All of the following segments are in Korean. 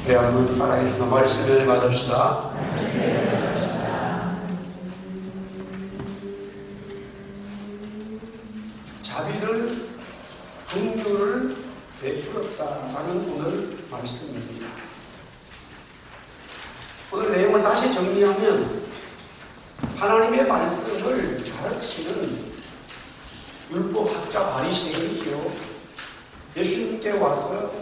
우리 한번 살아계시는 말씀을 받읍시다. 자비를, 긍휼을 베풀었다라는 오늘 말씀입니다. 오늘 내용을 다시 정리하면 하나님의 말씀을 가르치는 율법학자 바리새인이죠. 예수님께 와서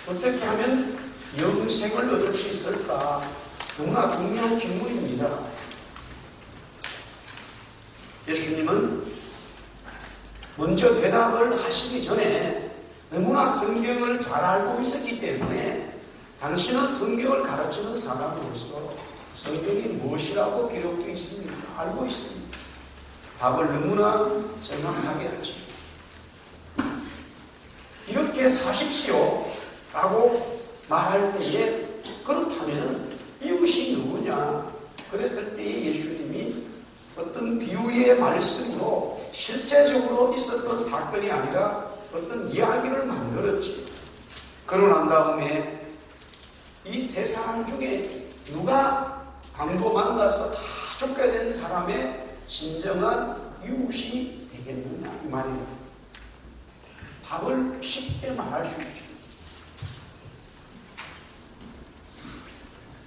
어떻게 하면 영생을 얻을 수 있을까? 너무나 중요한 질문입니다. 예수님은 먼저 대답을 하시기 전에 너무나 성경을 잘 알고 있었기 때문에 당신은 성경을 가르치는 사람으로서 성경이 무엇이라고 기록되어 있습니까? 알고 있습니다. 답을 너무나 정확하게 하죠. 이렇게 사십시오 라고 말할 때에 그렇다면 이웃이 누구냐? 그랬을 때에 예수님이 어떤 비유의 말씀으로 실제적으로 있었던 사건이 아니라 어떤 이야기를 만들었지. 그러고 난 다음에 이 세 사람 중에 누가 강도 만나서 다 죽게 된 사람의 진정한 이웃이 되겠느냐 이 말입니다. 답을 쉽게 말할 수 있죠.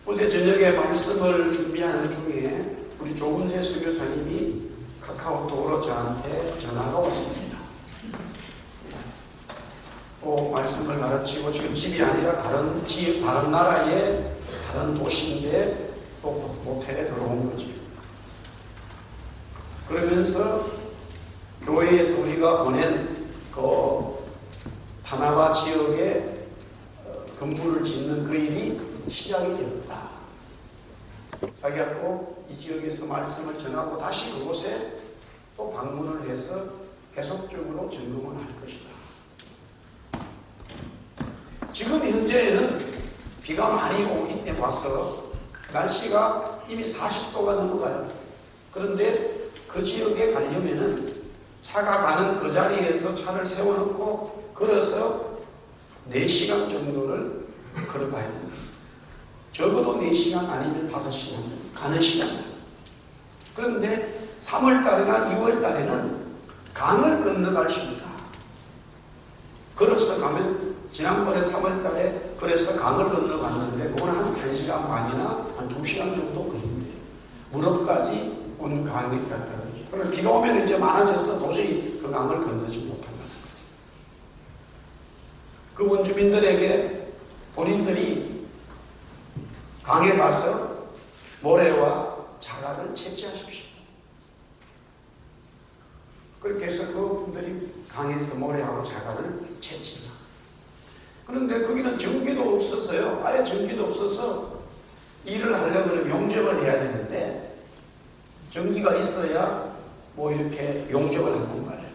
어제 저녁에 말씀을 준비하는 중에 우리 조은혜 수교사님이 카카오톡으로 저한테 전화가 왔습니다. 또 말씀을 가르치고 지금 집이 아니라 다른 나라의 다른 도시인데 또 호텔에 들어온 거지. 그러면서 교회에서 우리가 보낸 그 다나바 지역에 건물을 짓는 그 일이 시작이 되었다. 자기가 또 이 지역에서 말씀을 전하고 다시 그곳에 또 방문을 해서 계속적으로 점검을 할 것이다. 지금 현재에는 비가 많이 오기 때문에 와서 날씨가 이미 40도가 넘어가요. 그런데 그 지역에 가려면은 차가 가는 그 자리에서 차를 세워놓고 걸어서 4시간 정도를 걸어가야 됩니다. 적어도 4시간 아니면 5시간 가는 시간. 그런데 3월달이나 2월달에는 강을 건너갈 수 있다. 걸어서 가면 지난번에 3월달에 그래서 강을 건너갔는데 그건 한 1시간 반이나 한 2시간 정도 걸린대요. 무릎까지 온 강이 있다는 거죠. 그럼 비가 오면 이제 많아져서 도저히 그 강을 건너지 못한다는 거죠. 그 원주민들에게 본인들이 강에 가서 모래와 자갈을 채취하십시오. 그렇게 해서 그분들이 강에서 모래하고 자갈을 채취합니다. 그런데 거기는 전기도 없어서요. 아예 전기도 없어서 일을 하려면 용접을 해야 되는데 전기가 있어야 뭐 이렇게 용접을 한단 말이에요.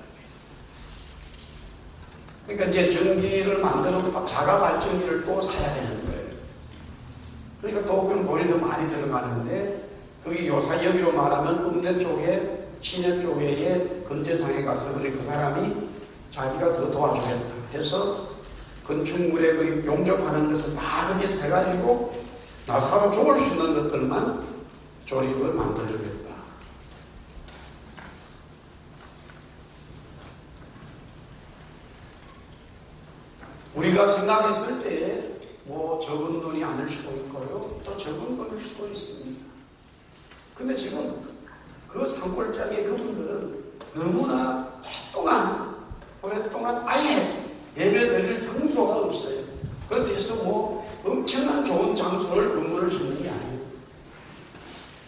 그러니까 이제 전기를 만드는 자가 발전기를 또 사야 되는 거예요. 그러니까 또 그런 돈이 더 많이 들어가는데 거기 요사 여기로 말하면 읍내 쪽에 시내 쪽에 건재상에 가서 그 사람이 자기가 더 도와주겠다 해서 건축물에 그 용접하는 것을 다 거기서 해가지고 나사로 좁을 수 있는 것들만 조립을 만들어주겠다. 우리가 생각했을 때 뭐 적은 돈이 아닐 수도 있고요. 또 적은 돈일 수도 있습니다. 근데 지금 그 산골짜기의 그분들은 너무나 오랫동안 아예 예배 드릴 장소가 없어요. 그렇게 해서 뭐 엄청난 좋은 장소를 건물을 짓는 게 아니에요.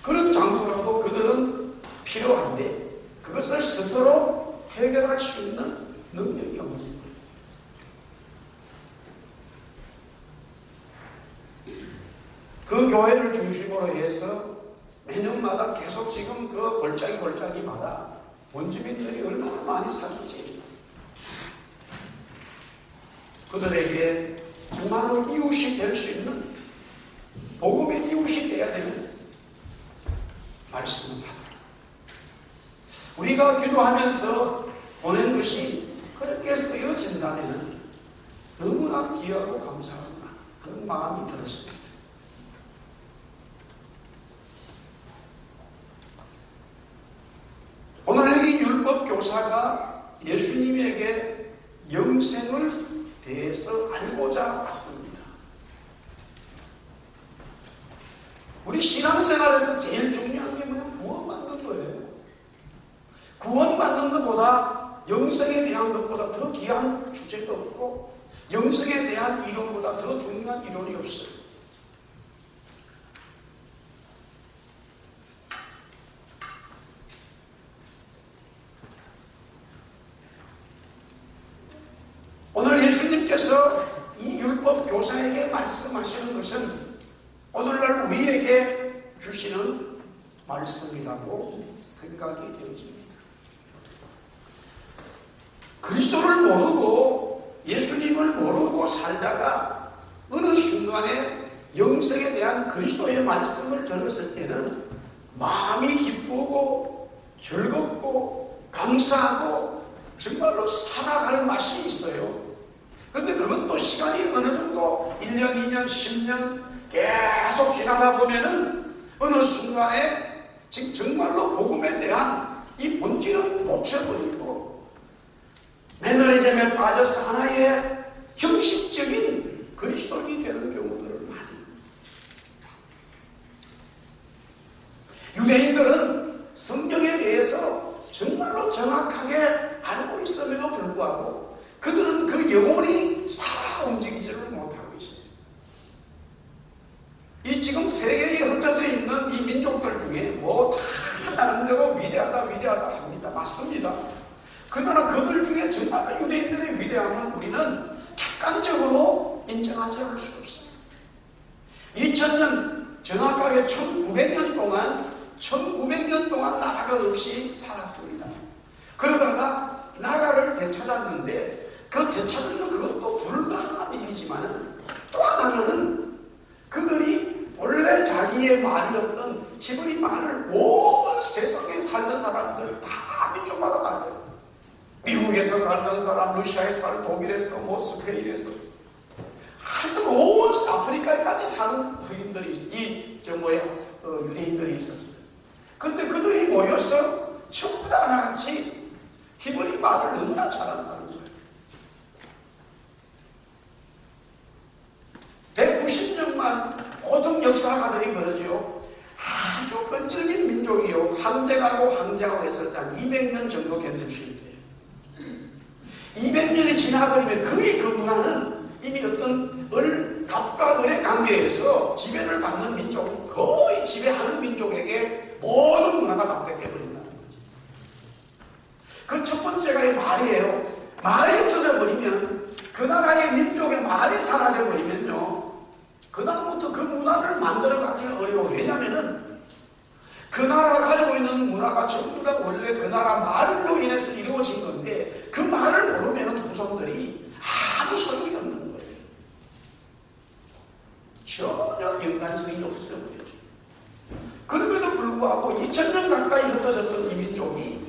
그런 장소라도 그들은 필요한데 그것을 스스로 해결할 수 있는 능력이 없는 거예요. 그 교회를 중심으로 해서 매년마다 계속 지금 그 골짜기마다 원주민들이 얼마나 많이 사는지 그들에게 정말로 이웃이 될 수 있는 복음의 이웃이 되어야 되는 말씀을 합니다. 우리가 기도하면서 보낸 것이 그렇게 쓰여진다면 너무나 귀하고 감사합니다. 하는 마음이 들었습니다. 오늘 이 율법 교사가 예수님에게 영생을 대해서 알고자 왔습니다. 우리 신앙생활에서 제일 중요한 게 뭐냐면 구원받는 거예요. 구원받는 것보다 영생에 대한 것보다 더 귀한 주제가 없고 영생에 대한 이론보다 더 중요한 이론이 없어요. 오늘 예수님께서 이 율법 교사에게 말씀하시는 것은 오늘날 우리에게 주시는 말씀이라고 생각이 되어집니다. 그리스도를 모르고 예수님을 모르고 살다가 어느 순간에 영생에 대한 그리스도의 말씀을 들었을 때는 마음이 기쁘고 즐겁고 감사하고 정말로 살아갈 맛이 있어요. 근데 그것도 시간이 어느 정도 1년, 2년, 10년 계속 지나다 보면은 어느 순간에 지금 정말로 복음에 대한 이 본질은 놓쳐버리고 매너리즘에 빠져서 하나의 형식적인 그리스도인이 되는 경우들을 많이. 유대인들은 성경에 대해서 정말로 정확하게 알고 있음에도 불구하고 그들은 그 영혼이 살아 움직이지를 못하고 있어요. 이 지금 세계에 흩어져 있는 이 민족들 중에 뭐 다 나름대로 위대하다 합니다. 맞습니다. 그러나 그들 중에 정말 유대인들의 위대함은 우리는 객관적으로 인정하지 않을 수 없어요. 2000년 정확하게 1900년 동안 나라가 없이 살았습니다. 그러다가 나라를 되찾았는데 그 되찾는 그것도 불가능한 일이지만은 또 하나는 그들이 원래 자기의 말이었던 히브리 말을 온 세상에 살던 사람들 다 민족마다 달라요. 미국에서 살던 사람, 러시아에서 살던 독일에서, 스페인에서 하여튼 온 아프리카까지 사는 흑인들이 유대인들이 있었어요. 그런데 그들이 모여서 전부 다 하나같이 히브리 말을 너무나 잘한다는 거예요. 190년만 모든 역사가들이 그러지요. 아주 끈질긴 민족이요. 항쟁하고 했을 때 한 200년 정도 견딜 수 있대요. 200년이 지나버리면 거의 그 문화는 이미 어떤 갑과 을의 관계에서 지배를 받는 민족은 거의 지배하는 민족에게 모든 문화가 다 뺏겨버린다는 거지. 그 첫 번째가 이 말이에요. 말이 없어져 버리면 그 나라의 민족의 말이 사라져 버리면요. 그 다음부터 그 문화를 만들어가기 어려워. 왜냐하면은 그 나라가 가지고 있는 문화가 전부 다 원래 그 나라 말로 인해서 이루어진 건데 그 말을 모르면 후손들이 아무 소용이 없는 거예요. 전혀 연관성이 없어져 버리죠. 그럼에도 불구하고 2000년 가까이 흩어졌던 이 민족이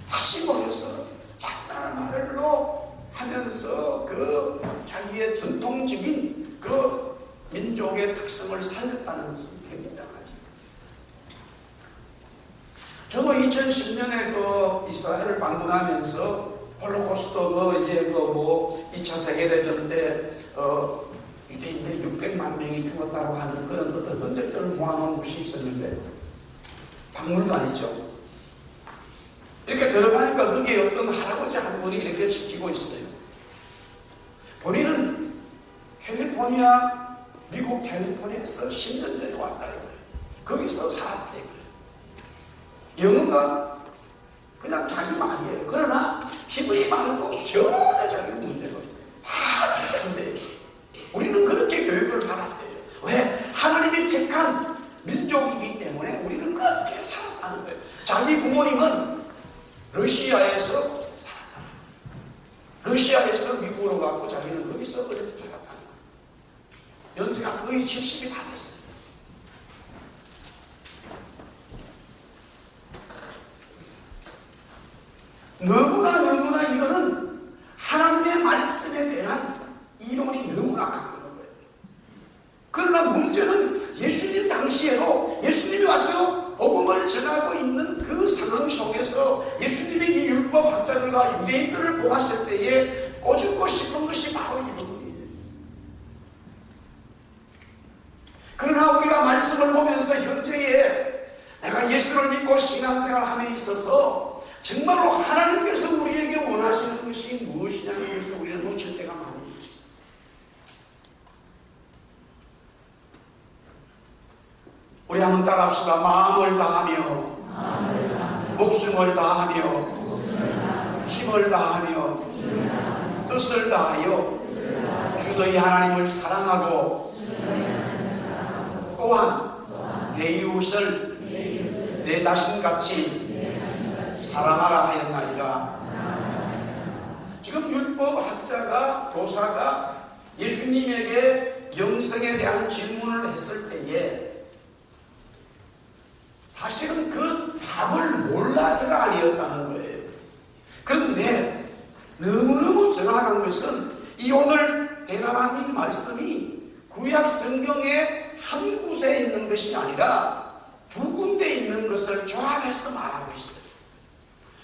다시 모여서 자기 나라 말로 하면서 그 자기의 전통적인 그 민족의 특성을 살렸다는 것은 굉장하죠. 저도 2010년에 그 이스라엘을 방문하면서 홀로코스트 2차 세계대전 때 유대인들이 600만 명이 죽었다고 하는 그런 어떤 흔적들을 모아놓은 곳이 있었는데 박물관이죠. 이렇게 들어가니까 거기에 어떤 할아버지 한 분이 이렇게 지키고 있어요. 본인은 미국 캘리포니아에서 10년 전에 왔다 이거예요. 거기서 살았다 이거예요. 영어가 그냥 자기 말이에요. 그러나 히브리 말도 전혀 자기 문제가 다 다른데 우리는 그렇게 교육을 받았대요. 왜? 하나님이 택한 민족이기 때문에 우리는 그렇게 살았다는 거예요. 자기 부모님은 러시아에서 살았다. 러시아에서 미국으로 가고 자기는 거기서 어렵게 살았다는 거예요. 연세가 거의 70이 다 됐어요. 너무나 이거는 하나님의 말씀에 대한 이론이 너무나 강한 거예요. 바리새인들과 유대인들을 보았을 때에 꼬집고 싶은 것이 바로 이것이에요. 그러나 우리가 말씀을 보면서 현재에 내가 예수를 믿고 신앙생활함에 있어서 정말로 하나님께서 우리에게 원하시는 것이 무엇이냐는 것을 우리는 놓칠 때가 많이 있죠. 우리 한번 따라합시다. 마음을 다하며 목숨을 다하며 힘을 다하며 뜻을 다하여 주 너희 하나님을 사랑하고 또한 내 이웃을 내 자신같이 사랑하라 하였나이다. 지금 율법학자가 교사가 예수님에게 영생에 대한 질문을 했을 때에 사실은 그 답을 몰라서가 아니었다는 거예요. 그런데 너무너무 정확한 것은 이 오늘 대답한 이 말씀이 구약 성경의 한 곳에 있는 것이 아니라 두 군데 있는 것을 조합해서 말하고 있어요.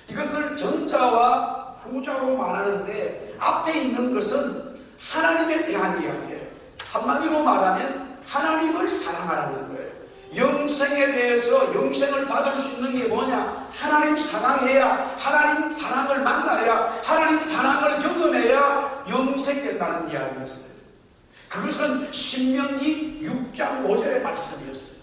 이것을 전자와 후자로 말하는데 앞에 있는 것은 하나님에 대한 이야기예요. 한마디로 말하면 하나님을 사랑하라는 거예요. 영생에 대해서 영생을 받을 수 있는 게 뭐냐? 하나님 사랑해야, 하나님 사랑을 만나야, 하나님 사랑을 경험해야 영생이 된다는 이야기였어요. 그것은 신명기 6장 5절의 말씀이었어요.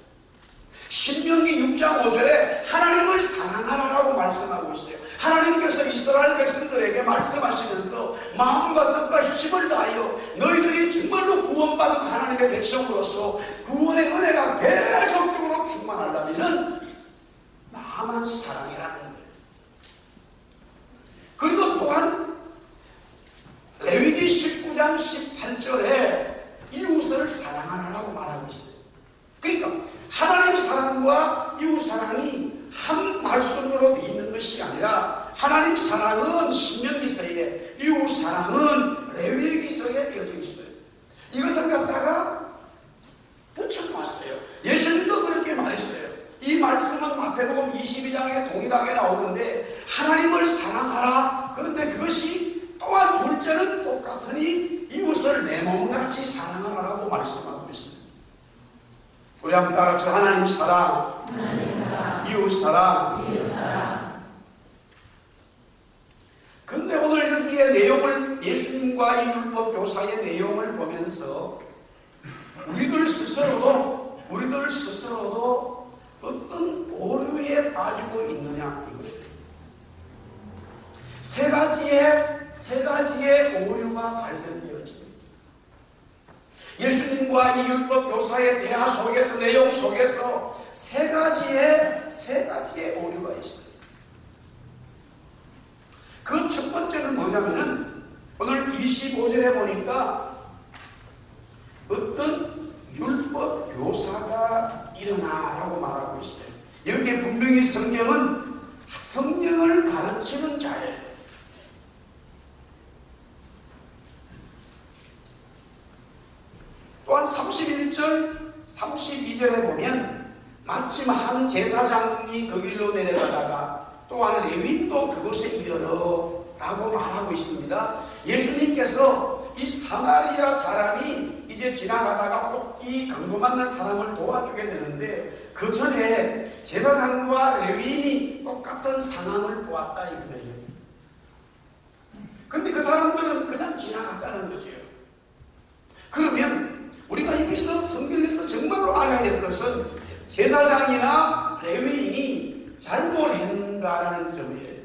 신명기 6장 5절에 하나님을 사랑하라고 말씀하고 있어요. 하나님께서 이스라엘 백성들에게 말씀하시면서 마음과 뜻과 힘을 다하여 너희들이 정말로 구원받은 하나님의 백성으로서 구원의 은혜가 계속적으로 충만하려면 나만 사랑해라는 거예요. 그리고 또한 레위기 19장 18절에 이웃을 사랑하라고 말하고 있어요. 그러니까 하나님 사랑과 이웃 사랑이 한 말씀으로 되어 있는 것이 아니라 하나님 사랑은 신명기서에, 이웃 사랑은 레위기서에 되어져 있어요. 이것을 갖다가 붙여놓았어요. 예수님도 그렇게 말했어요. 이 말씀은 마태복음 22장에 동일하게 나오는데 하나님을 사랑하라. 그런데 그것이 또한 둘째는 똑같으니 이웃을 내 몸같이 사랑하라고 말씀하고 있어요. 우리 한번 따라합시다. 하나님 사랑, 이웃 사랑. 근데 오늘 여기에 내용을, 예수님과 이 율법 교사의 내용을 보면서 우리들 스스로도 어떤 오류에 빠지고 있느냐 이거예요. 세 가지의 오류가 발견되어집니다. 예수님과 이 율법 교사의 대화 속에서, 내용 속에서 세 가지의 오류가 있어요. 그 첫 번째는 뭐냐면은 오늘 25절에 보니까 어떤 율법 교사가 일어나라고 말하고 있어요. 여기에 분명히 성경을 가르치는 자예요. 또한 31절, 32절에 보면 마침 한 제사장이 그 길로 내려가다가 또한 레위인도 그곳에 이르러 라고 말하고 있습니다. 예수님께서 이 사마리아 사람이 이제 지나가다가 곱기 강도 만난 사람을 도와주게 되는데 그 전에 제사장과 레위인이 똑같은 상황을 보았다 이거예요. 근데 그 사람들은 그냥 지나갔다는 거죠. 그러면 우리가 여기서 성경에서 정말로 알아야 될 것은 제사장이나 레위인이 잘못했는가라는 점이에요.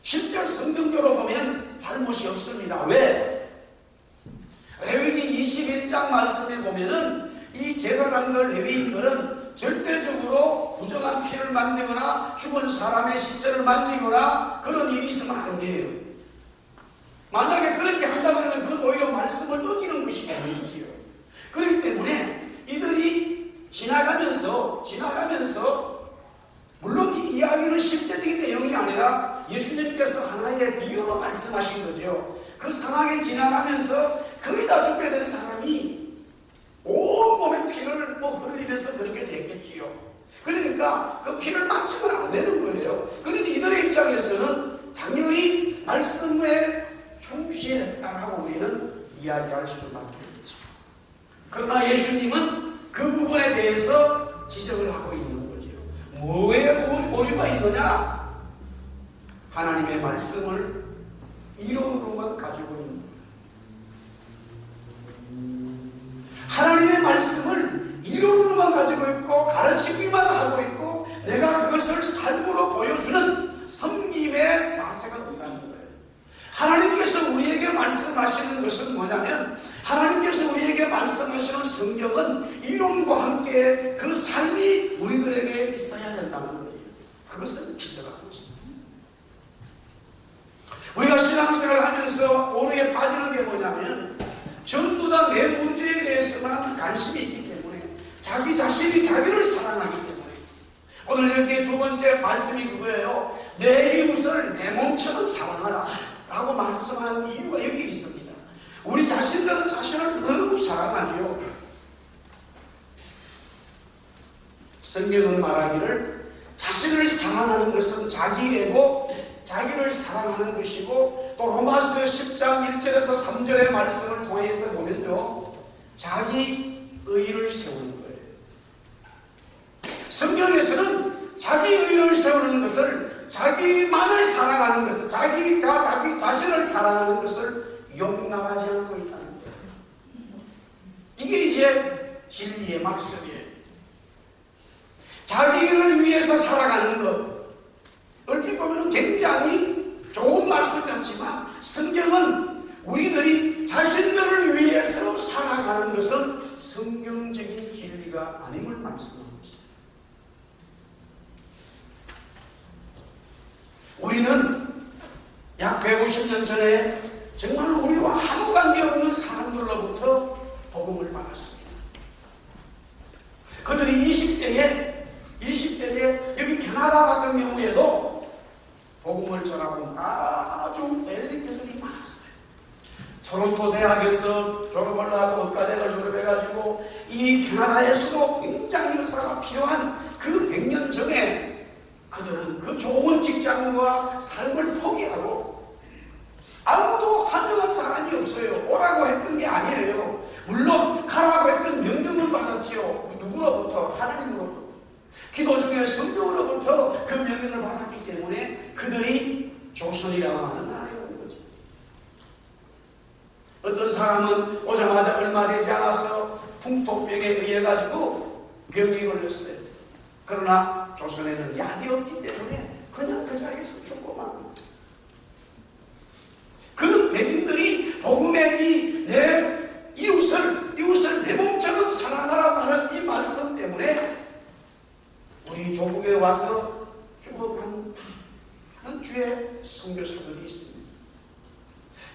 실제로 성경적으로 보면 잘못이 없습니다. 왜? 레위기 21장 말씀에 보면은 이 제사장들, 레위인들은 절대적으로 부정한 피를 만지거나 죽은 사람의 시체를 만지거나 그런 일이 있으면 안 돼요. 만약에 그렇게 한다 그러면 그건 오히려 말씀을 어기는 것이 되지요. 그렇기 때문에 이들이 지나가면서 물론 이 이야기는 실제적인 내용이 아니라 예수님께서 하나의 비유로 말씀하신 거죠. 그 상황에 지나가면서 거의 다 죽게 된 사람이 온몸에 피를 흘리면서 그렇게 됐겠지요. 그러니까 그 피를 만지면 안 되는 거예요. 그런데 이들의 입장에서는 당연히 그러나 예수님은 그 부분에 대해서 지적을 하고 있는 거죠. 뭐에 오류가 있느냐? 하나님의 말씀을 이론으로만 가지고 있는 거예요. 하나님의 말씀을 이론으로만 가지고 있고 가르치기만 하고 있고 내가 그것을 삶으로 보여주는 섬김의 자세가 없다는 거예요. 하나님께서 우리에게 말씀하시는 것은 뭐냐면, 하나님께서 우리에게 말씀하시는 성경은 이론과 함께 그 삶이 우리들에게 있어야 된다는 거예요. 그것을 지적하고 있습니다. 우리가 신앙생활을 하면서 오류에 빠지는 게 뭐냐면, 전부 다 내 문제에 대해서만 관심이 있기 때문에, 자기 자신이 자기를 사랑하기 때문에. 오늘 여기 두 번째 말씀이 그거예요. 내 이웃을 내 몸처럼 사랑하라 라고 말씀하는 이유가 여기 있습니다. 우리 자신들은 자신을 너무 사랑하지요. 성경은 말하기를 자신을 사랑하는 것은 자기애고 자기를 사랑하는 것이고, 또 로마서 10장 1절에서 3절의 말씀을 통해서 보면요, 자기 의를 세우는 거예요. 성경에서는 자기 의를 세우는 것을, 자기만을 사랑하는 것을, 자기가 자기 자신을 사랑하는 것을 용납하지 않고 있다는 거예요. 이게 이제 진리의 말씀이에요. 자기를 위해서 살아가는 것, 얼핏 보면 굉장히 좋은 말씀 같지만, 성경은 우리들이 자신들을 위해서 살아가는 것은 성경적인 진리가 아님을 말씀하고 있습니다. 우리는 약 150년 전에 정말 우리와 아무 관계없는 사람들로부터 복음을 받았습니다. 그들이 20대에 여기 캐나다 같은 경우에도 복음을 전하고 아주 엘리트들이 많았어요. 토론토 대학에서 졸업을 하고 의과대학을 졸업해가지고 이 캐나다에서도 굉장히 의사가 필요한 그 100년 전에 그들은 그 좋은 직장과 삶을 포기하고, 아무도 환영한 사람이 없어요. 오라고 했던 게 아니에요. 물론 가라고 했던 명령을 받았지요. 누구로부터? 하나님으로부터. 기도 중에 성령으로부터 그 명령을 받았기 때문에 그들이 조선이라고 하는 나라에 온 거죠. 어떤 사람은 오자마자 얼마 되지 않아서 풍토병에 의해 가지고 병이 걸렸어요. 그러나 조선에는 약이 없기 때문에 그냥 그 자리에서 죽고 맙니다. 그런 백인들이 복음의 내 이웃을 내 몸처럼 사랑하라고 하는 이 말씀 때문에 우리 조국에 와서 죽어가는 주의 선교사들이 있습니다.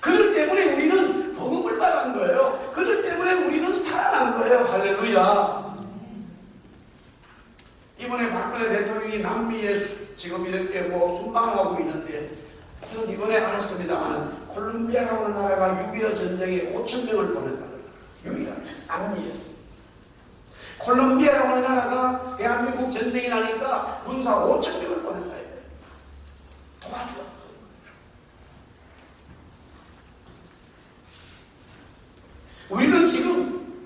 그들 때문에 우리는 복음을 받은 거예요. 그들 때문에 우리는 살아난 거예요. 할렐루야. 이번에 박근혜 대통령이 남미에 지금 이렇게 순방하고 있는데, 저는 이번에 알았습니다만 콜롬비아라고 하는 나라가 6.25 전쟁에 5,000명을 보냈다는 거예요. 유일하게 남미에서. 콜롬비아라고 하는 나라가 대한민국 전쟁이 나니까 군사 5,000명을 보냈다. 도와주었다. 우리는 지금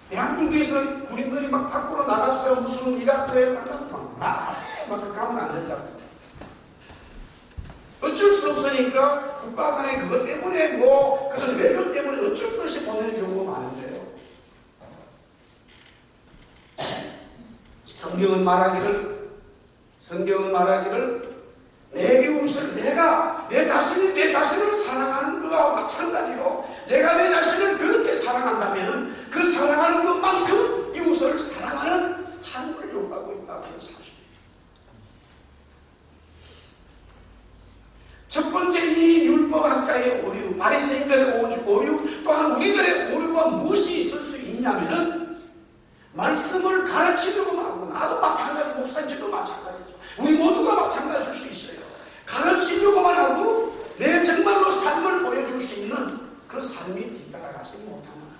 대한민국에서 군인들이 막 밖으로 나가서 무슨 이라크에 막 가면 안 된다. 어쩔 수 없으니까 국가 간에 그것 때문에 그것은 외교 때문에 어쩔 수 없이 보내는 경우가 많은데요. 성경은 말하기를 내 이웃을 내가 내 자신을 사랑하는 것과 마찬가지로 내가 내 자신을 그렇게 사랑한다면 그 사랑하는 것만큼 이웃을 사랑하는 삶을 요구하고 있다는 사실입니다. 첫 번째 이 율법학자의 오류, 바리새인들의 오류, 또한 우리들의 오류가 무엇이 있을 수 있냐면은 말씀을 가르치려고만 하고, 나도 마찬가지, 목사님도 마찬가지죠. 우리 모두가 마찬가지일 수 있어요. 가르치려고만 하고 내 정말로 삶을 보여줄 수 있는 그 삶이 뒤따라가지 못합니다.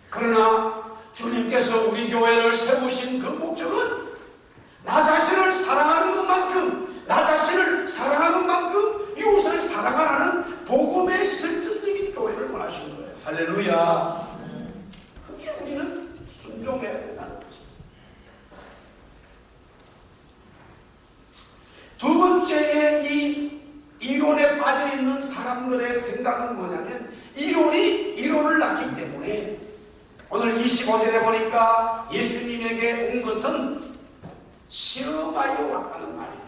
그러나 주님께서 우리 교회를 세우신 그 목적은 나 자신을 사랑하는 것만큼, 나 자신을 사랑하는 만큼 이웃을 사랑하라는 복음의 실천 성도들의 생각은 뭐냐면 이론을 낳기 때문에 오늘 25절에 보니까 예수님에게 온 것은 시험하여 왔다는 말이에요.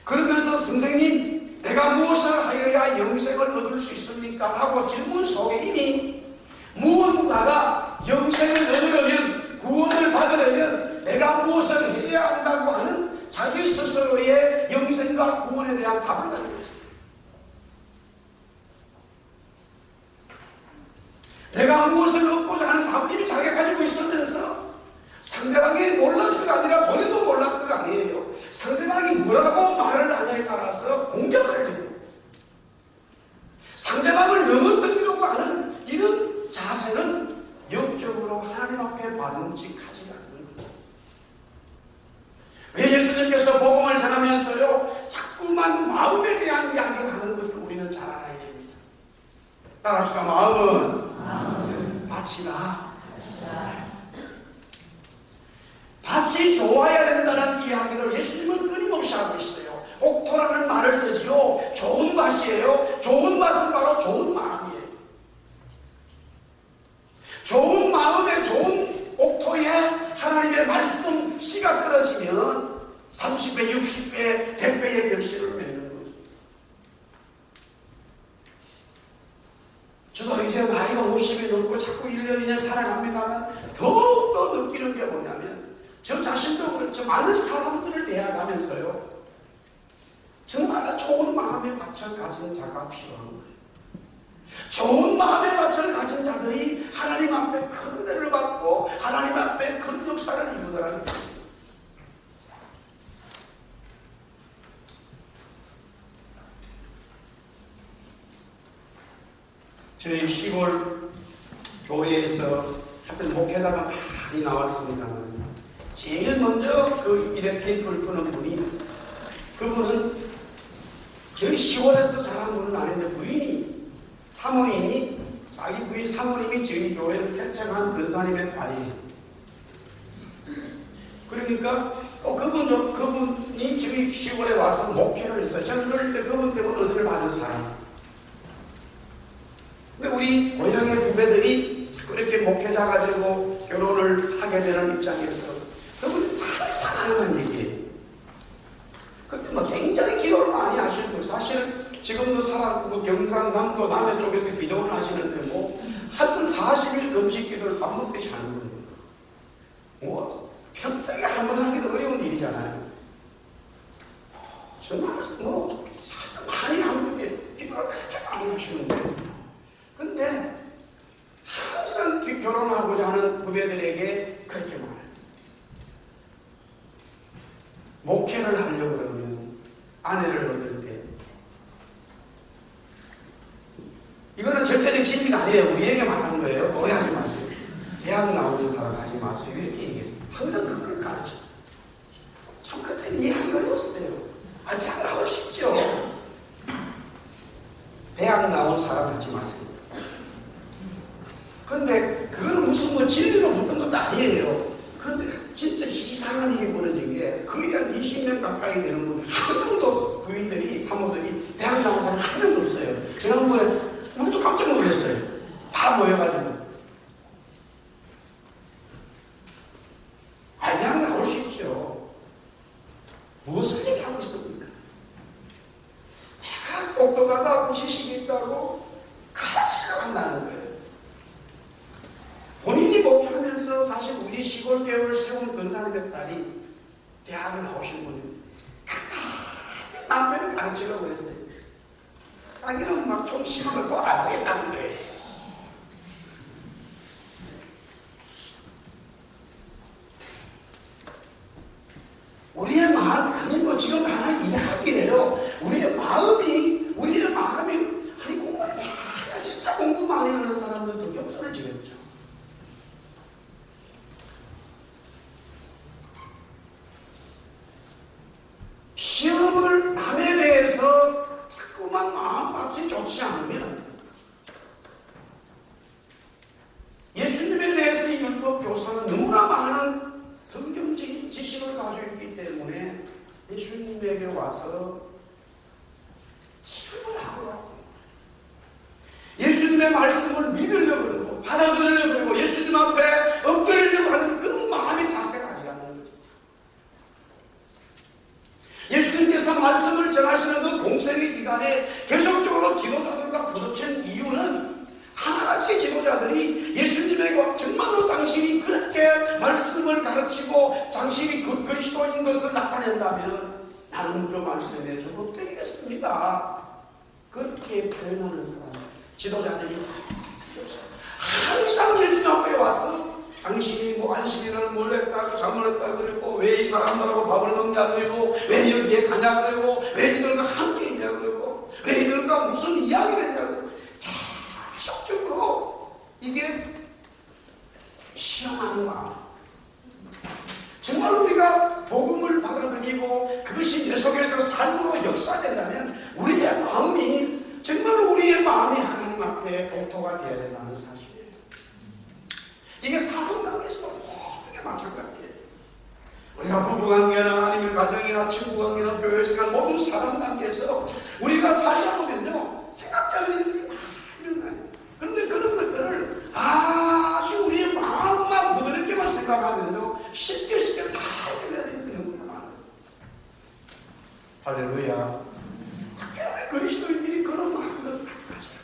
그러면서 선생님, 내가 무엇을 하여야 영생을 얻을 수 있습니까? 하고 질문 속에 이미 무언가가 영생을 얻으려면, 구원을 받으려면 내가 무엇을 해야 한다고 하는 자기 스스로의 영생과 구원에 대한 답을 가지고 있어요. 내가 무엇을 얻고자 하는 답을 이미 자기가 가지고 있으면서 상대방이 몰랐을가 아니라 본인도 몰랐을가 아니에요. 상대방이 뭐라고 말을 하냐에 따라서 공격을 해요. 상대방을 넘어뜨리려고 하는 이런 자세는 영적으로 하나님 앞에 받음직하지 않는 거죠. 왜 예수님께서 복음을 전하면서요 자꾸만 마음에 대한 이야기를 하는 것을 우리는 잘 알아야 됩니다. 따라합시다. 마음은 밭이다. 밭이 좋아야 된다는 이야기를 예수님은 끊임없이 하고 있어요. 옥토라는 말을 쓰지요. 좋은 밭이에요. 좋은 밭은 바로 좋은 마음이에요. 좋은 마음에 좋은 옥토에 하나님의 말씀 씨가 떨어지면 30배, 60배, 100배의 결실을 맺는 거죠. 저도 이제 나이가 50이 넘고 자꾸 1년 2년 살아갑니다만 더욱더 느끼는 게 뭐냐면 저 자신도 그렇죠. 많은 사람들을 대해가면서요 정말 좋은 마음의 밭을 가진 자가 필요한 거예요. 좋은 마음의 밭을 가진 자들이 하나님 앞에 큰 은혜를 받고 하나님 앞에 큰 역사를 이루더라는 거예요. 저희 시골 교회에서 하여튼 목회자가 많이 나왔습니다만 제일 먼저 그 일에 테이프를 끄는 분이, 그분은 저희 시골에서 자란 분은 아닌데 부인이, 사모님이, 자기 부인 사모님이 저희 교회를 개척한 근사님의 딸이에요. 그러니까 그분이 저희 시골에 와서 목회를 했어요. 저는 그럴 때 그분 때문에 은혜를 받은 사람. 근데 우리 고향의 후배들이 그렇게 목회자 가지고 결혼을 하게 되는 입장에서 그분이 참 이상하는 얘기예요. 그때 뭐 굉장히 기도를 많이 하시고, 사실 지금도 살았고 경상남도 남해 쪽에서 기도를 하시는데 뭐 하여튼 40일 금식 기도를 밥 먹듯이 하는 거예요. 뭐 평생에 한 번 하기도 어려운 일이잖아요. 정말 뭐 많이 한 분이 기도를 그렇게 많이 하시는데, 근데 항상 결혼하고자 하는 후배들에게 그렇게 말해요. 목회를 하려고 그러면 아내를 얻을 때, 이거는 절대적 진리가 아니에요. 우리에게만 한 거예요. 오해하지 마세요. 대학 나오는 사람 하지 마세요. 이렇게 얘기했어요. 항상 그걸 가르쳤어요. 참 그때는 이해하기 어려웠어요. 대학 나오고 싶죠. 대학 나온 사람 하지 마세요. 근데 그거는 무슨 뭐 진리로 붙는 것도 아니에요. 근데 진짜 이상한 일이 벌어진 게 거의 한 20년 가까이 되는 분 한 명도 부인들이 사모들이 대학 나온 사람 한 명도 없어요. 지난번에 우리도 깜짝 놀랐어요. 다 모여가지고 대학 나올 수 있죠. 무엇을 얘기하고 있습니까? 내가 똑똑하다고 지식이 있다고 가르치려고 한다는 거예요. 본인이 목회하면서 사실 우리 시골 교회를 세운 근사님의 딸이 대학을 나오신 분이 남편을 가르치려고 했어요. 자기는 막 좀 심한 걸 또 알아보겠다는 거예요. 우리의 마음 아닌 거 지금 하나 이야기해요. 우리의 마음이 아니 공부를 진짜 공부 많이 하는 사람들도 겸손해지겠죠. 시험을 남에 대해서 자꾸만 마음밭이 좋지 않으면 예수님에 대해서 이 율법 교사는 너무나 많은 성경적인 지식을 가지고 있기 때문에 예수님에게 와서 시험을 하고 예수님의 말씀을 믿으려고 그러고 받아들이려고 그러고 예수님 앞에 엎드리려고 하는 그런 마음의 자세가 아니라는 거죠. 예수님께서 말씀을 전하시는 그 공생의 기간에 계속적으로 기도자들과 부딪힌 이유는 하나같이 지도자들이 예수님에게 정말로 당신이 그렇게 말씀을 가르치고 당신이 그 그리스도인 것을 나타낸다면 나는 그 말씀에 좀 엎드리겠습니다. 그렇게 표현하는 사람, 지도자들이 항상 예수님 앞에 와서 당신이 뭐 안식일을 뭘 했다고 잠을 했다고 그러고 왜 이 사람들하고 밥을 먹냐 그러고 왜 여기에 가냐 그러고 왜 이들과 함께 있냐 그러고 왜 이들과 무슨 이야기를 했냐고 계속적으로 이게 시험하는 마음. 정말 우리가 복음을 받아들이고 그것이 내 속에서 삶으로 역사된다면 우리의 마음이 정말로 우리의 마음이 하나님 앞에 옥토가 되어야 된다는 사실이에요. 이게 사람관계에서도 모든 게 마찬가지예요. 우리가 부부관계나 아니면 가정이나 친구관계나 교회에서나 모든 사람관계에서 우리가 살다 보면요 생각적인 일이 막 일어나요. 그런데 그런 것들을 아주 우리의 마음만 부드럽게만 생각하면요 쉽게 다 해결되는 경우가 많아요. 할렐루야. 특별히 그리스도인들이 그런 마음을 많이 가져요.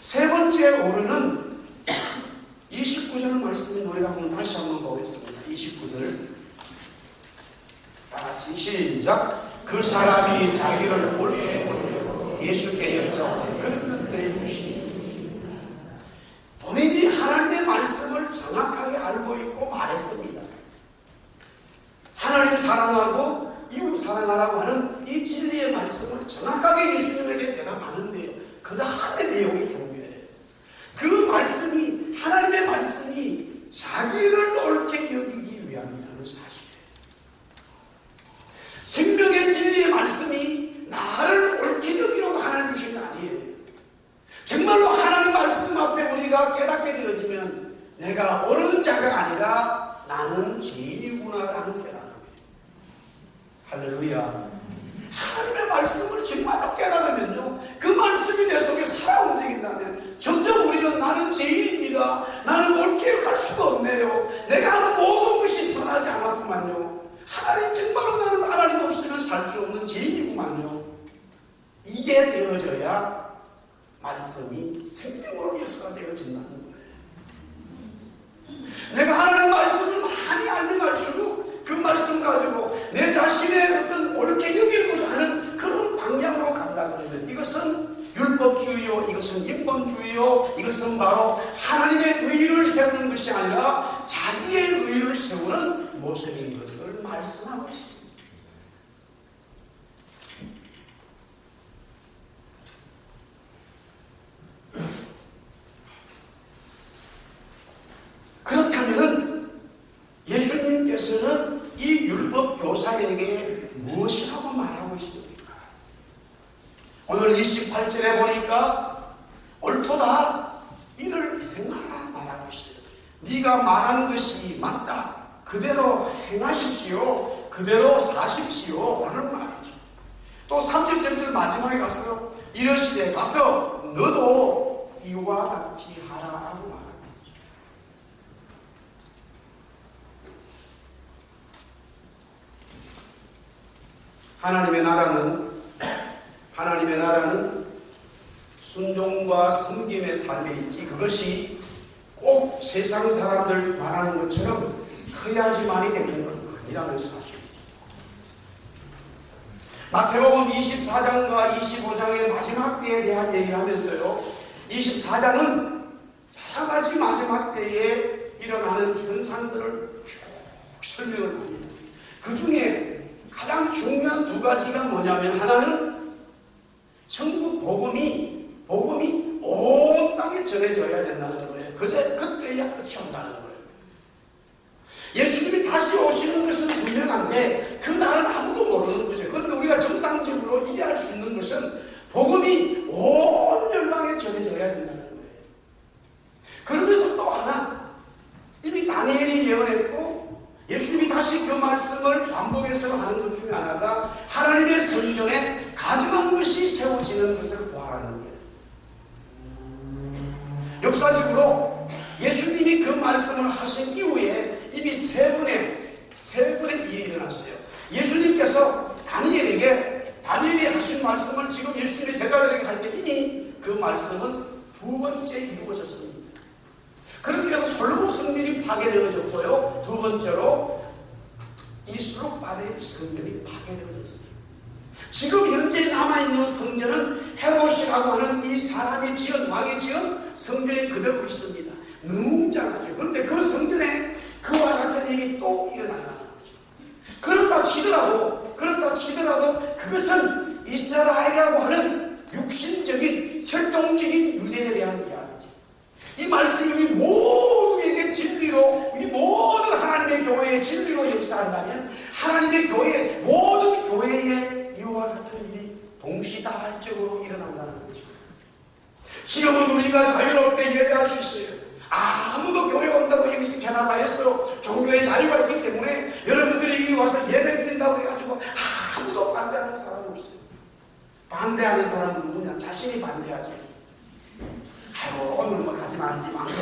세 번째 오류는 29절 말씀인 우리가 한번 다시 한번 보겠습니다. 29절 다 같이 시작. 그 사람이 자기를 옳게 보이고 예수께 여쭤보니 그는 내 이웃이 본인이 하나님의 말씀을 정확하게 알고 있고 말했습니다. 하나님 사랑하고 이웃 사랑하라고 하는 이 진리의 말씀을 정확하게 예수님에게 대답하는데요. 그 다음에 내용이 중요해요. 그 말씀이 하나님의 말씀이 자기를 옳게 여기기 위함이라는 사실이에요. 생명의 진리의 말씀이 나를 옳게 여기려고 하나님 주신 게 아니에요. 정말로 하나님 말씀 앞에 우리가 깨닫게 되어지면 내가 옳은 자가 아니라 나는 죄인이구나라는 깨달음이에요. 할렐루야. 하나님의 말씀을 정말로 깨달으면요 그 말씀이 내 속에 살아 움직인다면 점점 우리는 나는 죄인입니다. 나는 옳게 갈 수가 없네요. 내가 하는 모든 것이 선하지 않았구만요. 하나님 정말로 나는 하나님 없이는 살 수 없는 죄인이구만요. 이게 되어져야 말씀이 생명으로 역사되어진다는 거예요. 내가 하나님의 말씀을 많이 알면 알수록 그 말씀 가지고 내 자신의 어떤 옳게 여기고자 하는 그런 방향으로 간다 그러면 이것은 율법주의요, 이것은 인본주의요, 이것은 바로 하나님의 의를 세우는 것이 아니라 자기의 의를 세우는 모습인 것을 말씀하고 있습니다. 그렇다면 예수님께서는 이 율법 교사에게 무엇이라고 말하고 있습니까? 오늘 28절에 보니까 옳도다 이를 행하라 말하고 있어요. 네가 말한 것이 맞다. 그대로 행하십시오. 그대로 사십시오 라는 말이죠. 또 30절 마지막에 가서 이르시되 가서 너도 이와 같이 하라라고 말합니다. 하나님의 나라는 순종과 섬김의 삶에 있지 그것이 꼭 세상 사람들 말하는 것처럼 커야지만이 되는 건 아니라는 사실이죠. 마태복음 24장과 25장의 마지막 때에 대한 얘기를 하면서요 24장은 여러 가지 마지막 때에 일어나는 현상들을 쭉 설명을 합니다. 그 중에 가장 중요한 두 가지가 뭐냐면 하나는 천국 복음이 온 땅에 전해져야 된다는 거예요. 그때야 끝이 온다는 거예요. 예수님이 다시 오시는 것은 분명한데 그 날은 아무도 모르는 거죠. 그런데 우리가 정상적으로 이해할 수 있는 것은 복음이 온 열방에 전해져야 된다는 거예요. 그러면서 또 하나 이미 다니엘이 예언했고 예수님이 다시 그 말씀을 반복해서 하는 것 중에 하나가 하나님의 성전에 가증한 것이 세워져야 이루어지는 것을 보아라는 거예요. 역사적으로 예수님이 그 말씀을 하신 이후에 이미 세 번의 일이 일어났어요. 예수님께서 다니엘이 하신 말씀을 지금 예수님의 제자들에게 할 때 이미 그 말씀은 두 번째 이루어졌습니다. 그렇게 해서 솔로몬 성전이 파괴되어졌고요. 두 번째로 이 수룹바벨 성전이 파괴되어졌어요. 지금 현재 남아있는 성전은 헤롯이라고 하는 이 사람이 왕이 지은 성전이 그대로 있습니다. 너무 웅장하죠. 그런데 그 성전에 그와 같은 일이 또 일어난다는 거죠. 그렇다 치더라도 그것은 이스라엘이라고 하는 육신적인 혈통적인 유대에 대한 이야기죠. 이 말씀이 우리 모두에게 진리로, 우리 모든 하나님의 교회의 진리로 역사한다면 하나님의 교회, 모든 교회에 이와 같은 일이 동시다발적으로 일어난다는 거죠. 지금은 우리가 자유롭게 예배할 수 있어요. 아무도 교회 온다고 여기서 캐나다에서 종교의 자유가 있기 때문에 여러분들이 여기 와서 예배 드린다고 해가지고 아무도 반대하는 사람은 없어요. 반대하는 사람은 누구냐? 자신이 반대하지. 아이고 오늘 뭐 가지 말지 말고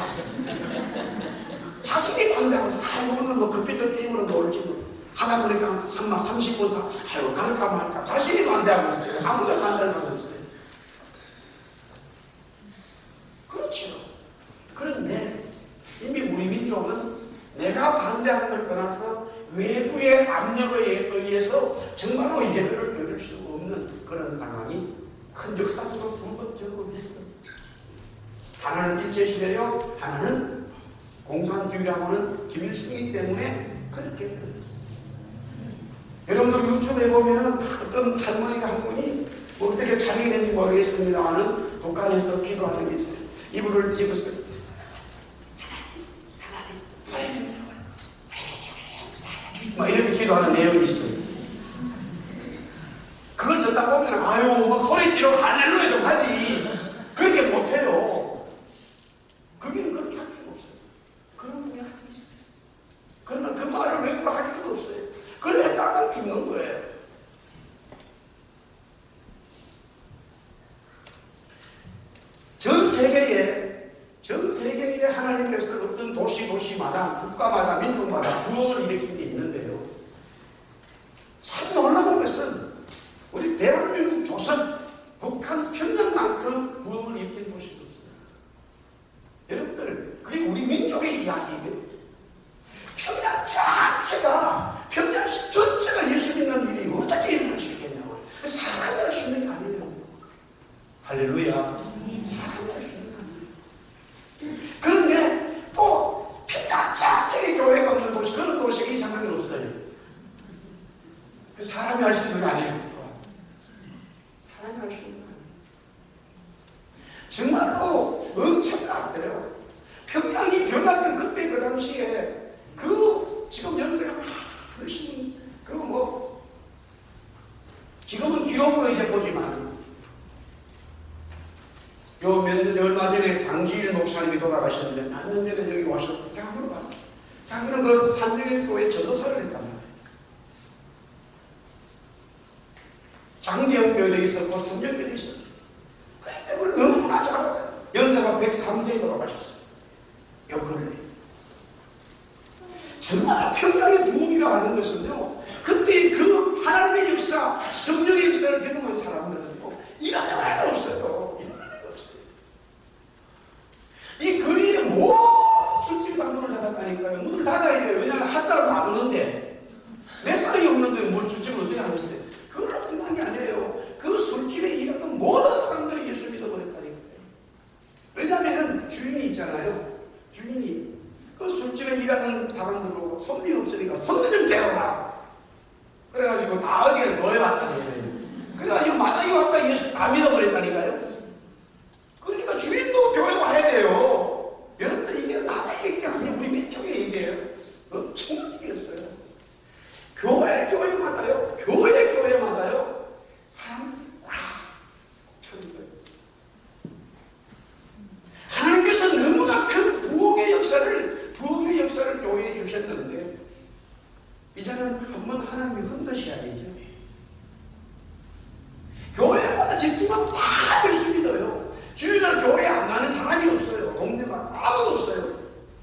자신이 반대하면서 아이고 오늘 뭐 급히도 게임으로 놀지 뭐. 하다 보니까 한 30분 아이고 갈까 말까 자신이 반대하고 있어요. 아무도 반대하는 사람 없어요. 그렇죠. 그런데 이미 우리 민족은 내가 반대하는 걸 떠나서 외부의 압력에 의해서 정말로 예배를 드릴 수 없는 그런 상황이 큰 역사적으로 불법적으로 있습니다. 하나는 일제시대요, 하나는 공산주의라고 하는 김일성이기 때문에 그렇게 되었습니다. 여러분들 유튜브에 보면은 어떤 할머니가 한 분이 뭐 어떻게 자리게 된지 모르겠습니다만은 북한에서 기도하는 게 있어요. 이불을 입으세요. 하나님, 막 이렇게 기도하는 내용이 있어요. 그걸 듣다 보면 아유 막 소리 지르고 할렐루야 좀 하지. 그렇게 못해요. 거기는 그렇게 할 수가 없어요. 그런 분이 하나 있어요. 그러면 그 말을 외국으로 할 수가 없어요. 그래 나가 죽는 거예요. 전 세계에 하나님께서 어떤 도시마다, 국가마다, 민족마다 구원을 일으킨 게 있는데요. 참 놀라운 것은 우리 대한민국 조선, 북한, 평양만큼 구원을 일으킨 도시가 없어요. 여러분들, 그게 우리 민족의 이야기예요. 평양 전체가 예수 믿는 일이 어떻게 일어날 수 있겠냐고. 사람이 할 수 있는 게 아니에요. 할렐루야. 사람이 할 수 있는 게 아니에요. 그런데 또 평양 자체의 교회가 없는 도시, 그런 도시가 이 상황이 없어요. 그 사람이 할 수 있는 게 아니에요. 사람이 할 수 있는 게 아니에요. 정말로 엄청나더래요. 평양이 변화된 그때 그 당시에 지금 연세가 훨씬 지금은 기록으로 이제 보지만 얼마 전에 방지일 목사님이 돌아가셨는데 몇 년 전에 여기 와서 내가 물어봤어요. 자기는 그 산정교회 전도사를 했단 말이에요. 장대형 교회도 있었고 성전교회도 있었어요. 그런데 그걸 너무나 잘하고 연세가 103세에 돌아가셨어요. 요 근래. 정말 평양의 부흥이라고 하는 것은요, 그때 그 하나님의 역사, 성령의 역사를 경험한 사람들은요, 일어날 애가 없어요. 일어날 애가 없어요. 이 거리에 모든 술집이 다 문을 닫았다니까요. 문을 닫아야 돼요. 왜냐하면 한 달은 안 오는데, 내 사이 없는데 뭘 술집을 어떻게 하겠어요? 그걸로 끝난 게 아니에요. 그 술집에 일하던 모든 사람들이 예수 믿어버렸다니까요. 왜냐하면 주인이 있잖아요. 주인이. 그 술집에 일하는 사람들로 손님이 없으니까 손님 좀 데려라. 그래가지고 다 어디를 모여왔다니 거예요. 그래가지고 마당에 왔다 예수 다 믿어버렸다니까요. 그러니까 주인도 교회 와야 돼요. 여러분들 이게 나의 얘기가 아니에요. 우리 민족의 얘기예요. 엄청난 일이었어요. 교회마다요. 교회마다요. 사람들이 꽉 차는 거예요. 하나님께서 너무나 큰 부흥의 역사를 교회에 주셨는데 이제는 한번 하나님이 흔드셔야 되죠. 교회마다 짓지만 다 예수 믿어요. 주일날 교회 안 가는 사람이 없어요. 동네가 아무도 없어요.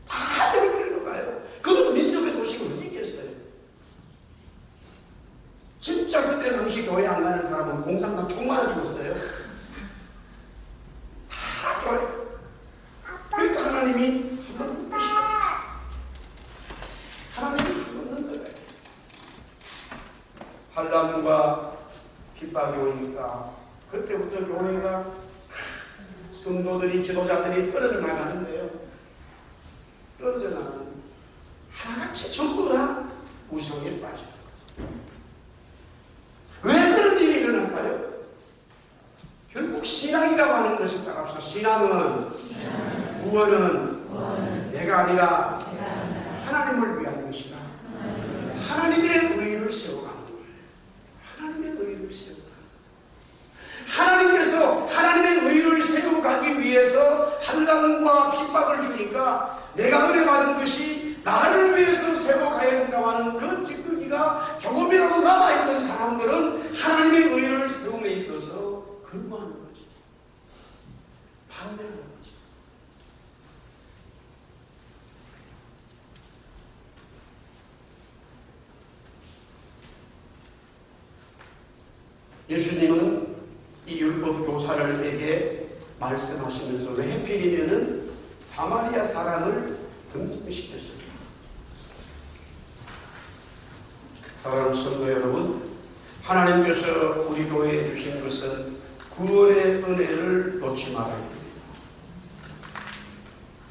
다 예배드리러 가요. 그건 민족의 도시가 어디 있겠어요? 진짜 그때 당시 교회 안 가는 사람은 공산당 총 맞아 죽었어요. 다 좋아요. 그러니까 하나님이 한번 흔들어요. 환난과 핍박이 오니까 그때부터 교회가 성도들이 지도자들이 떨어져 나가는데요. 떨어져 나가는 하나같이 전부 다 우상에 빠지는 거죠. 왜 그런 일이 일어날까요? 결국 신앙이라고 하는 것이 따라서 신앙은 구원은 내가 아니라 하나님을 위한 것이다. 하나님의 의를 세워가는 거예요. 하나님의 의를 세워가는 거예요. 하나님께서 하나님의 의를 세워가기 위해서 환난과 핍박을 주니까 내가 은혜 받은 것이 나를 위해서 세워가야 된다고 하는 그 찌끄기가 조금이라도 남아있는 사람들은 하나님의 의를 세움에 있어서 거부하는 거죠. 반대하는 거죠. 예수님은 이 율법 교사들에게 말씀하시면서 왜 하필이면은 사마리아 사람을 등짐시켰습니다. 사랑하는 성도 여러분, 하나님께서 우리 교회에 주신 것은 구원의 은혜를 놓지 말아야 됩니다.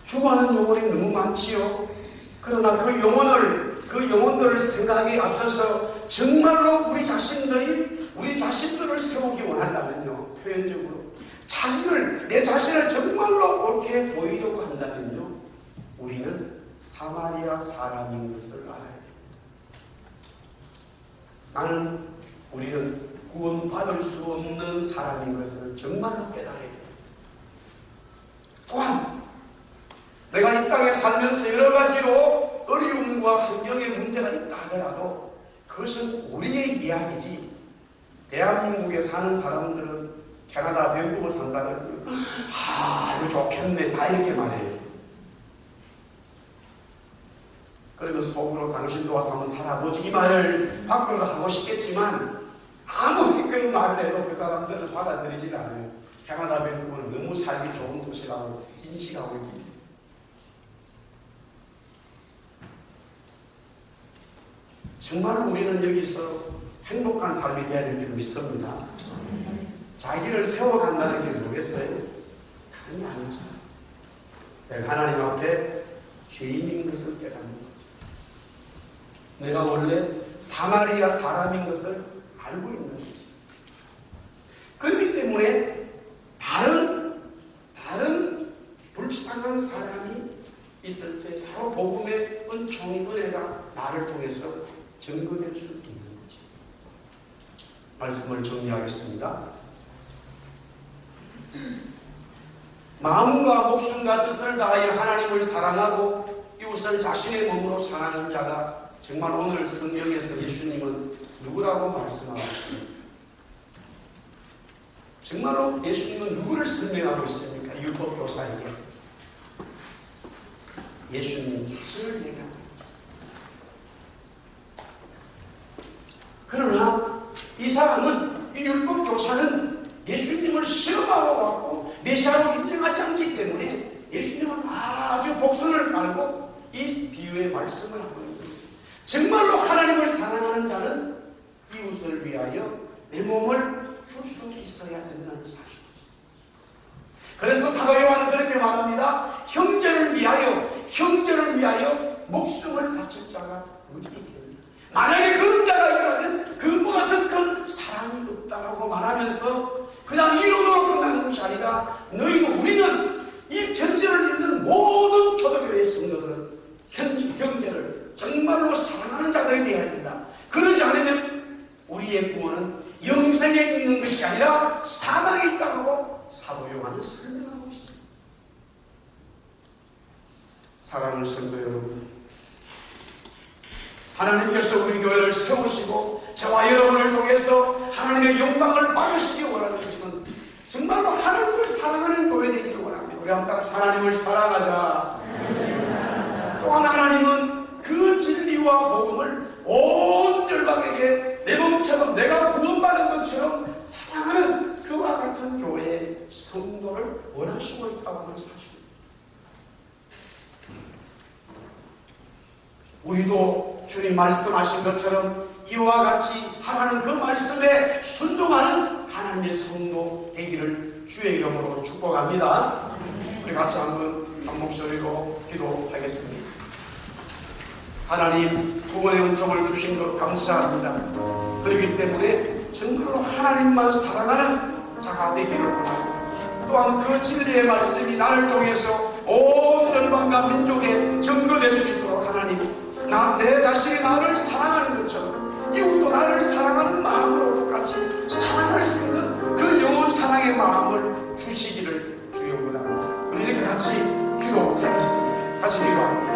주관하는 영혼이 너무 많지요. 그러나 그 영혼들을 생각에 앞서서 정말로 우리 자신들을 세우기 원한다면요, 표현적으로 내 자신을 정말로 옳게 보이려고 한다면요, 우리는 사마리아 사람인 것을 알아야 됩니다. 우리는 구원받을 수 없는 사람인 것을 정말로 깨달아야 됩니다. 또한 내가 이 땅에 살면서 여러 가지로 어려움과 환경에 문제가 있다 하더라도 그것은 우리의 이야기지, 대한민국에 사는 사람들은 캐나다 밴쿠버 산다면 이거 좋겠네 다 이렇게 말해요. 그러면 속으로 당신도 와서 한번 살아보지 이 말을 밖으로 하고 싶겠지만 아무리 그런 말을 해도 그 사람들은 받아들이질 않아요. 캐나다 밴쿠버는 너무 살기 좋은 도시라고 인식하고 있기 때문에. 정말 우리는 여기서 행복한 삶이 되어야 될 줄 믿습니다. 자기를 세워간다는 게 뭐겠어요? 다른 게 아니죠. 내가 하나님 앞에 죄인인 것을 깨닫는 거죠. 내가 원래 사마리아 사람인 것을 알고 있는 거죠. 그렇기 때문에 다른 불쌍한 사람이 있을 때 바로 복음의 은총의 은혜가 나를 통해서 증거될 수 있는 거죠. 말씀을 정리하겠습니다. 마음과 목숨과 뜻을 다하여 하나님을 사랑하고 이웃을 자신의 몸으로 사랑하는 자가 정말 오늘 성경에서 예수님은 누구라고 말씀하고 있습니까? 정말로 예수님은 누구를 설명하고 있습니까? 율법교사에게. 예수님 자신을 얘기합니다. 그러나 이 사람은, 이 율법교사는 예수님을 시험하고 왔고 메시아로 인정하지 않기 때문에 예수님은 아주 복선을 깔고 이 비유의 말씀을 하고 있습니다. 정말로 하나님을 사랑하는 자는 이웃을 위하여 내 몸을 줄 수 있어야 된다는 사실이죠. 그래서 사도 요한은 그렇게 말합니다. 형제를 위하여 목숨을 바칠 자가 어디 있겠느냐. 만약에 그런 자가 있다면 그보다 더 큰 사랑이 없다라고 말하면서 그냥 이론으로 끝나는 것이 아니라 우리는 이 편지를 읽는 모든 초대교회 성도들은 형제를 정말로 사랑하는 자들이 되어야 된다. 그러지 않으면 우리의 구원은 영생에 있는 것이 아니라 사망에 있다고 사도 요한은 설명하고 있습니다. 사랑하는 성도 여러분, 하나님께서 우리 교회를 세우시고 저와 여러분을 통해서 하나님의 영광을 받으시기 원하는 것은 하나님을 사랑하자. 또한 하나님은 그 진리와 복음을 온 열방에게 내 몸처럼 내가 구원받은 것처럼 사랑하는 그와 같은 교회의 성도를 원하시고 있다고 하는 사실입니다. 우리도 주님 말씀하신 것처럼 이와 같이 하나님 그 말씀에 순종하는 하나님의 성도 되기를 주의 이름으로 축복합니다. 우리 같이 한번 한 목소리로 기도하겠습니다. 하나님, 구원의 은총을 주신 것 감사합니다. 그렇기 때문에 정말로 하나님만 사랑하는 자가 되기를 원합니다. 또한 그 진리의 말씀이 나를 통해서 온 열방과 민족에 전도될 수 있도록 하나님, 내 자신이 나를 사랑하는 것처럼 이웃도 나를 사랑하는 마음으로 똑같이 사랑할 수 있는 그 영원 사랑의 마음을 주시기를 주여 원합니다. 우리 이렇게 같이 기도하겠습니다. 같이 기도합니다.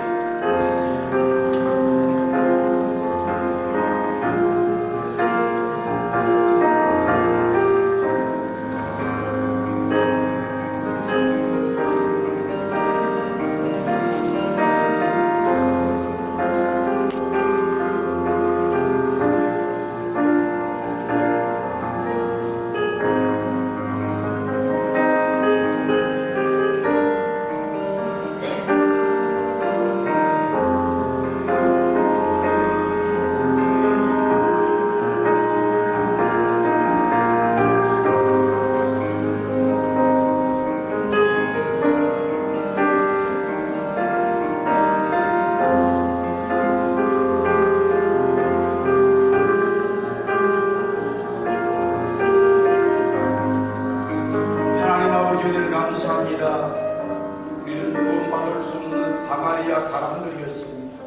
우리는 구원받을 수 없는 사마리아 사람들이었습니다.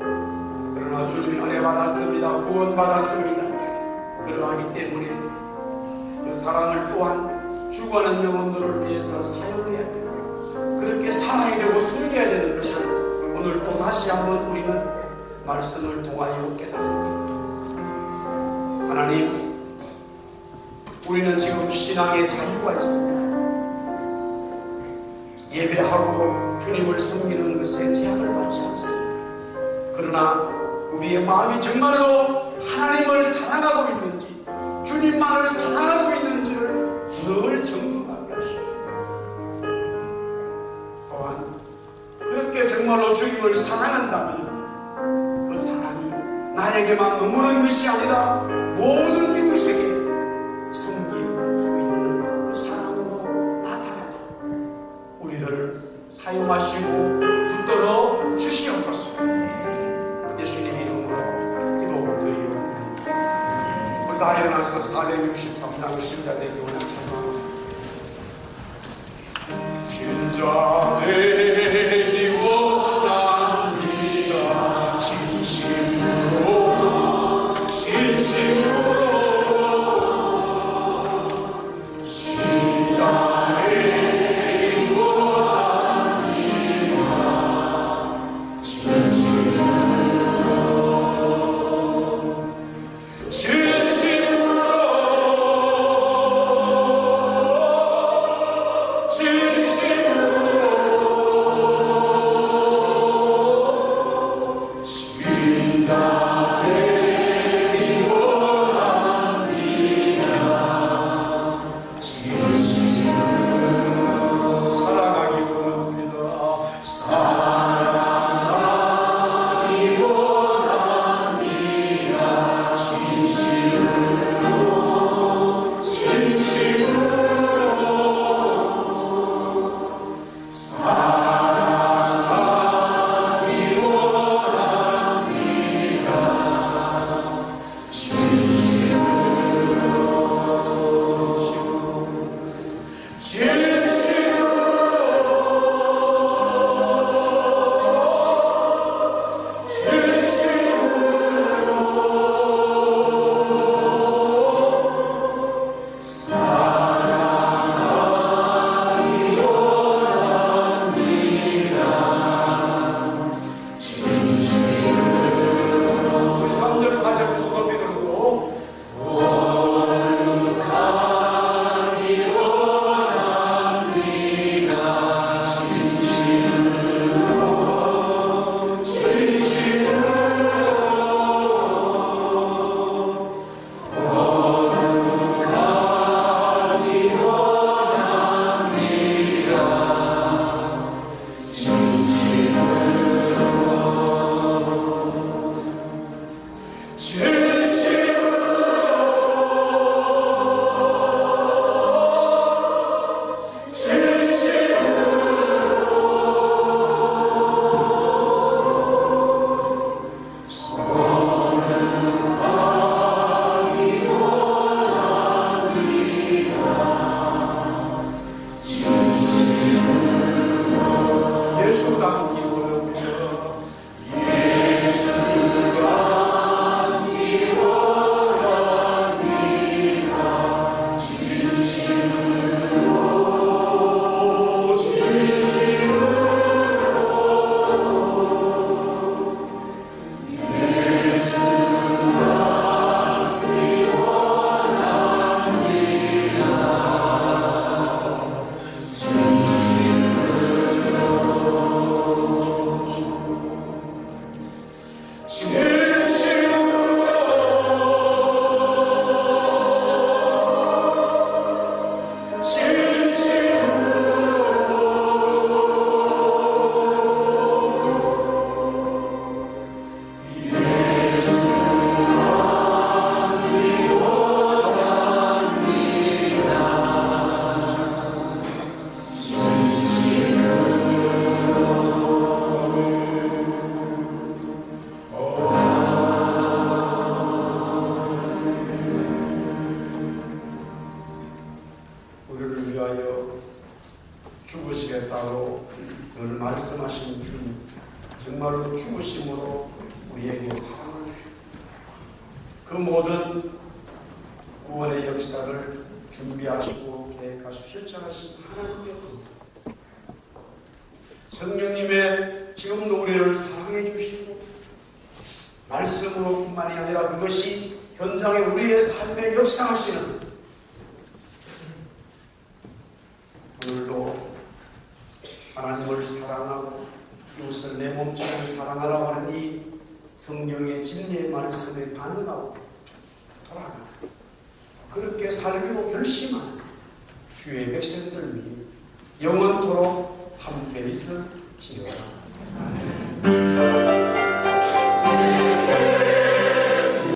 그러나 주님이 은혜 받았습니다. 구원받았습니다. 그러하기 때문에 그 사랑을 또한 죽어가는 영혼들을 위해서 사용해야 됩니다. 그렇게 살아야 되고 숨겨야 되는 것을 오늘 또 다시 한번 우리는 말씀을 통하여 깨닫습니다. 하나님, 우리는 지금 신앙의 자유가 있습니다. 예배하고 주님을 섬기는 것에 제약을 받지 않습니다. 그러나 우리의 마음이 정말로 하나님을 사랑하고 있는지, 주님만을 사랑하고 있는지를 늘 점검하게 하시고, 또한 그렇게 정말로 주님을 사랑한다면 그 사랑이 나에게만 머무는 것이 아니라 모든 이웃에게 섬길 수 있는 그 사랑으로 나타나는 우리들을 사용하시고 붙들어 주시옵소서. 예수님 이름으로 기도드리옵나이다. 우리 다 일어나서 463장 신자되기 원하는 찬양하겠습니다. 신자되기 원합니다. 진심으로 우리를 위하여 죽으시겠다고 늘 말씀하신 주, 정말로 죽으심으로 우리에게 사랑을 주시고 그 모든 구원의 역사를 준비하시고 계획하시고 실천하신 하나님의 분, 성령님의 지금도 우리를 사랑해 주시고 말씀으로 뿐만이 아니라 그것이 현장에 우리의 삶에 역사하시는, 오늘도 하나님을 사랑하고 이웃을 내 몸처럼 사랑하라고 하는 이 성경의 진리의 말씀에 반응하고 돌아가 그렇게 살기로 결심한 주의 백성들 위해 영원토록 함께 있을지어다.